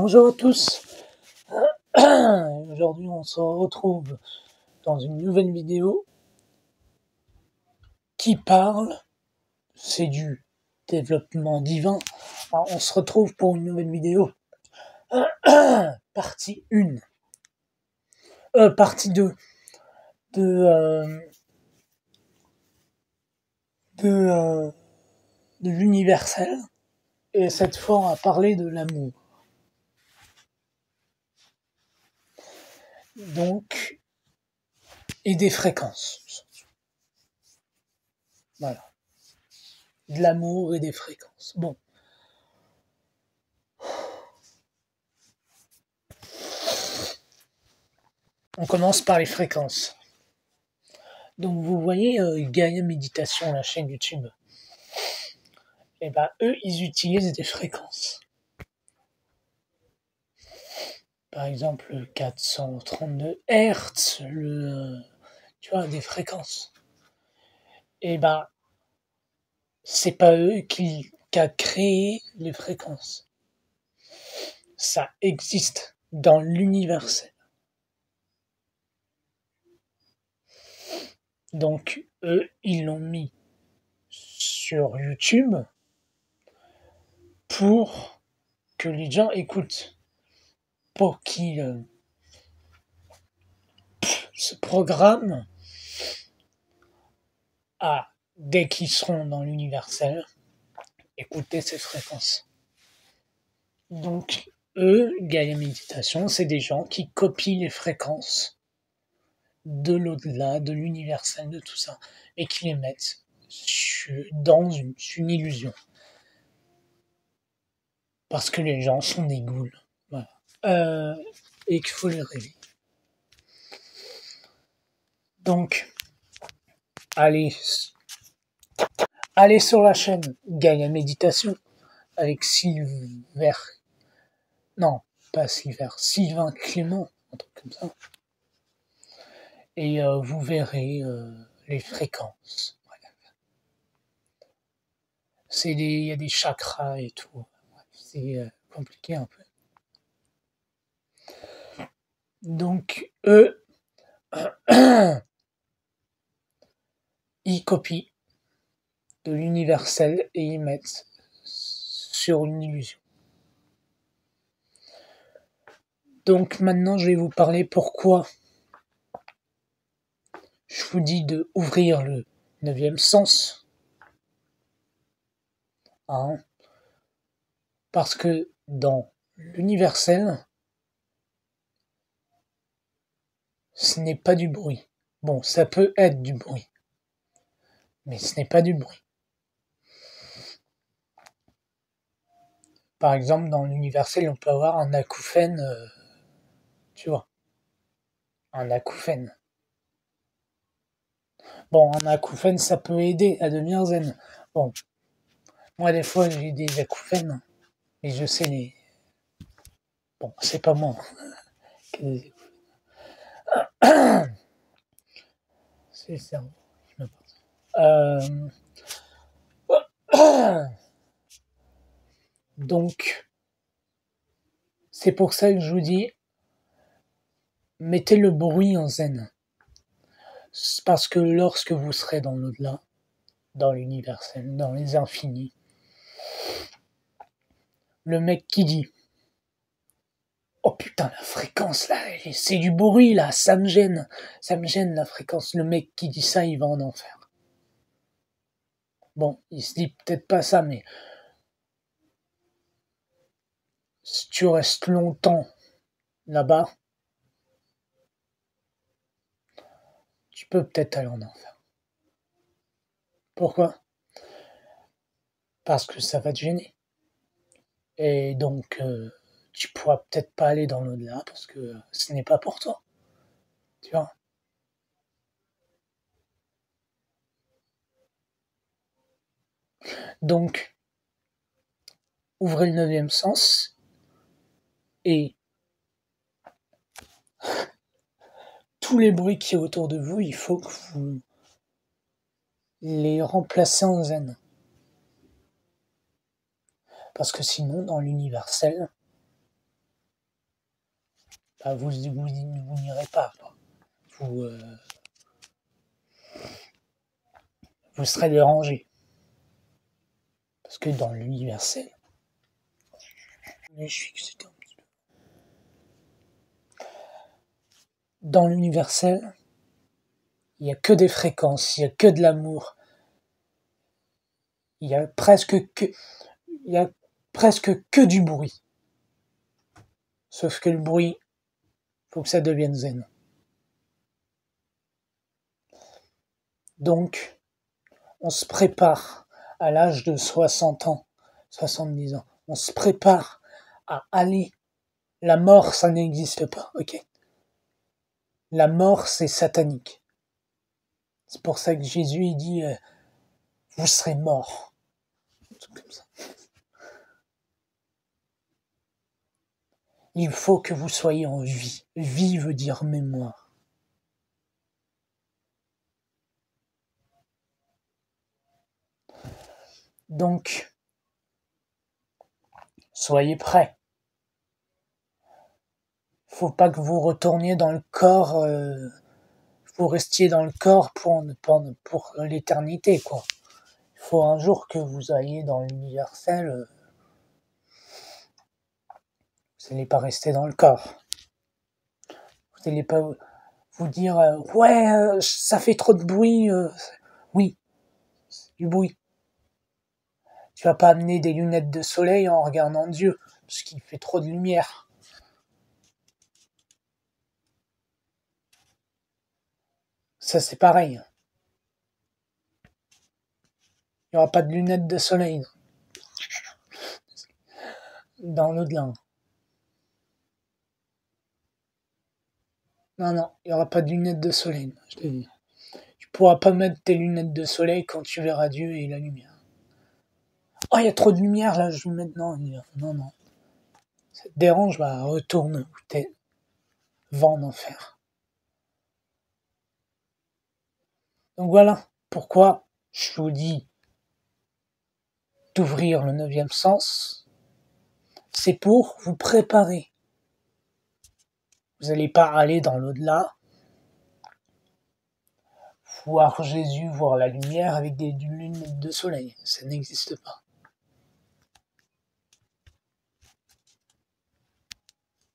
Bonjour à tous. Aujourd'hui, on se retrouve dans une nouvelle vidéo qui parle, c'est du développement divin. Alors, on se retrouve pour une nouvelle vidéo. Partie 1. Partie 2 de l'universel. Et cette fois, on va parler de l'amour. Donc, et des fréquences. Voilà. De l'amour et des fréquences. Bon. On commence par les fréquences. Donc vous voyez Gaïa Méditation, la chaîne YouTube. Et ben eux, ils utilisent des fréquences. Par exemple, 432 Hz, tu vois, des fréquences. Et ben, c'est pas eux qui a créé les fréquences. Ça existe dans l'universel. Donc eux, ils l'ont mis sur YouTube pour que les gens écoutent, pour qu'ils se programment à, dès qu'ils seront dans l'universel, écouter ces fréquences. Donc, eux, Gaïa Méditation, c'est des gens qui copient les fréquences de l'au-delà, de l'universel, de tout ça, et qui les mettent dans une illusion. Parce que les gens sont des ghouls. Voilà. Et qu'il faut les réveiller. Donc, allez sur la chaîne Gaïa Méditation avec Sylvain Clément, un truc comme ça. Et vous verrez les fréquences. Il y a des chakras et tout. C'est compliqué un peu. Donc, eux, ils copient de l'universel et ils mettent sur une illusion. Donc maintenant, je vais vous parler pourquoi je vous dis de ouvrir le 9e sens. Parce que dans l'universel, ce n'est pas du bruit. Bon, ça peut être du bruit, mais ce n'est pas du bruit. Par exemple, dans l'universel, on peut avoir un acouphène, tu vois, un acouphène. Bon, un acouphène, ça peut aider à devenir zen. Bon, moi, des fois, j'ai des acouphènes, et je sais les... Bon, c'est pas moi. C'est ça. Donc, c'est pour ça que je vous dis, mettez le bruit en zen. Parce que lorsque vous serez dans l'au-delà, dans l'universel, dans les infinis, le mec qui dit « Oh putain, la fréquence là, c'est du bruit là, ça me gêne la fréquence », le mec qui dit ça, il va en enfer. Bon, il se dit peut-être pas ça, mais si tu restes longtemps là-bas, tu peux peut-être aller en enfer. Pourquoi ? Parce que ça va te gêner. Et donc, tu pourras peut-être pas aller dans l'au-delà parce que ce n'est pas pour toi. Tu vois ? Donc, ouvrez le 9e sens et tous les bruits qui est autour de vous, il faut que vous les remplacez en zen. Parce que sinon, dans l'universel, Enfin, vous n'irez pas. Vous, vous serez dérangé. Parce que dans l'universel, dans l'universel, il n'y a que des fréquences, il n'y a que de l'amour, il y a presque que du bruit. Sauf que le bruit, faut que ça devienne zen. Donc, on se prépare à l'âge de 60 ans, 70 ans. On se prépare à aller. La mort, ça n'existe pas, ok. La mort, c'est satanique. C'est pour ça que Jésus, il dit, vous serez morts. Un truc comme ça. Il faut que vous soyez en vie. Vie veut dire mémoire. Donc, soyez prêts. Faut pas que vous retourniez dans le corps, vous restiez dans le corps pour l'éternité, quoi. Il faut un jour que vous ayez dans l'universel, vous n'allez pas rester dans le corps. Vous n'allez pas vous dire, ouais, ça fait trop de bruit, oui, c'est du bruit. Tu vas pas amener des lunettes de soleil en regardant Dieu, parce qu'il fait trop de lumière. Ça, c'est pareil. Il n'y aura pas de lunettes de soleil dans l'au-delà. Non, il n'y aura pas de lunettes de soleil, je te dis. Tu pourras pas mettre tes lunettes de soleil quand tu verras Dieu et la lumière. Oh, il y a trop de lumière là, je vais mettre. Non. Ça te dérange, bah retourne où t'es. Va en enfer. Donc voilà pourquoi je vous dis d'ouvrir le 9e sens. C'est pour vous préparer. Vous n'allez pas aller dans l'au-delà, voir Jésus, voir la lumière avec des lunettes de soleil. Ça n'existe pas.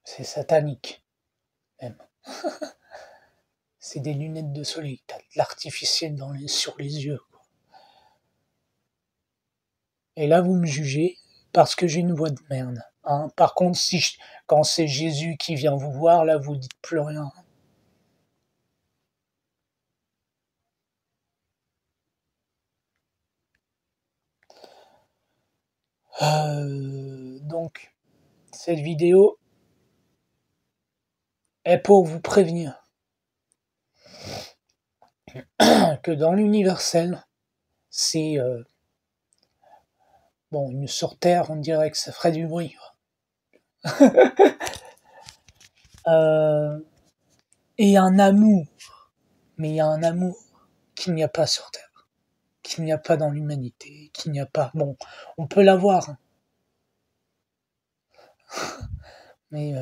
C'est satanique, même. C'est des lunettes de soleil. T'as de l'artificiel sur les yeux. Quoi. Et là, vous me jugez parce que j'ai une voix de merde. Hein. Par contre, quand c'est Jésus qui vient vous voir, là, vous dites plus rien. Donc, cette vidéo est pour vous prévenir que dans l'universel, c'est... bon, sur Terre, on dirait que ça ferait du bruit. Et un amour, mais il y a un amour qu'il n'y a pas sur Terre, qu'il n'y a pas dans l'humanité, qu'il n'y a pas... Bon, on peut l'avoir, hein. Mais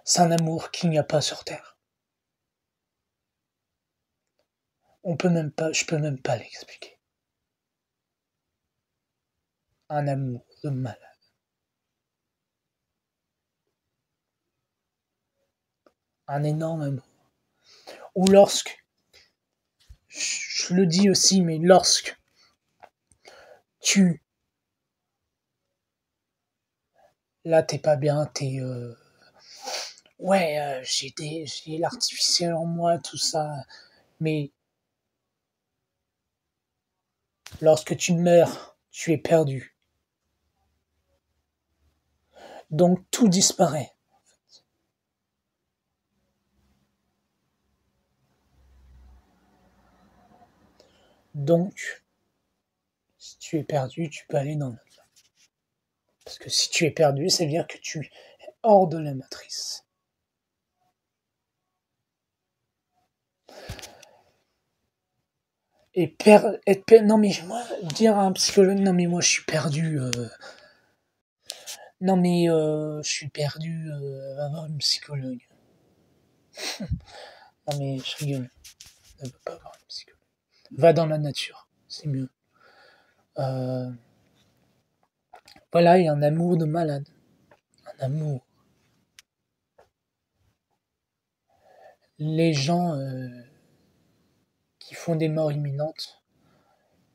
c'est un amour qu'il n'y a pas sur Terre. Je peux même pas l'expliquer. Un amour de malade. Un énorme amour. Ou lorsque, je le dis aussi, mais lorsque là t'es pas bien, ouais, j'ai l'artificiel en moi, tout ça, mais lorsque tu meurs, tu es perdu. Donc tout disparaît. Donc, si tu es perdu, tu peux aller dans le... Parce que si tu es perdu, ça veut dire que tu es hors de la matrice. Non mais moi, dire à un psychologue, non mais moi je suis perdu, Non mais je suis perdu, va voir une psychologue. Non mais je rigole, ne va pas voir une psychologue. Va dans la nature, c'est mieux. Voilà, il y a un amour de malade. Un amour. Les gens qui font des morts imminentes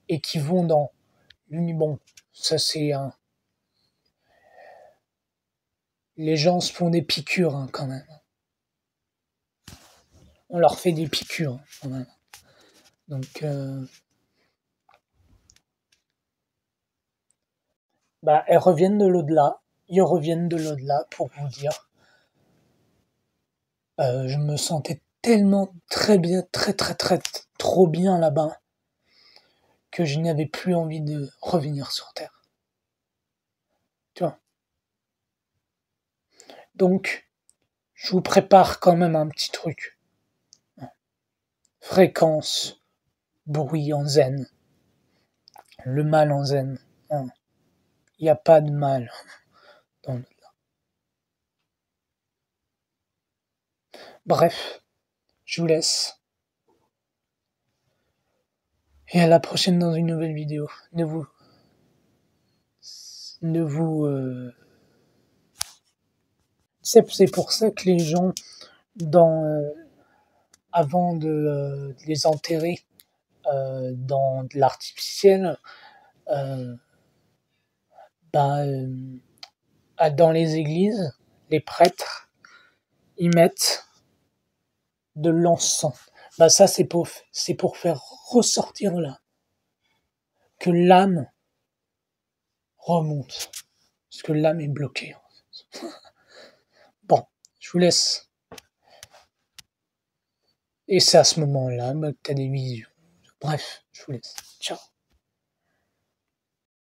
et qui vont dans bon, ça c'est un. Les gens se font des piqûres hein, quand même. On leur fait des piqûres hein, quand même. Donc elles reviennent de l'au-delà. Ils reviennent de l'au-delà pour vous dire. Je me sentais tellement très bien, très trop bien là-bas que je n'avais plus envie de revenir sur Terre. Tu vois. Donc, je vous prépare quand même un petit truc. Fréquence, bruit en zen. Le mal en zen. Il n'y a pas de mal dans le. Bref, je vous laisse. Et à la prochaine dans une nouvelle vidéo. Ne vous. C'est pour ça que les gens, avant de les enterrer dans de l'artificiel, euh, dans les églises, les prêtres, ils mettent de l'encens. Ça, c'est pour faire ressortir là, que l'âme remonte. Parce que l'âme est bloquée. Bon, je vous laisse. Et c'est à ce moment-là que tu as des visions. Bref, je vous laisse. Ciao.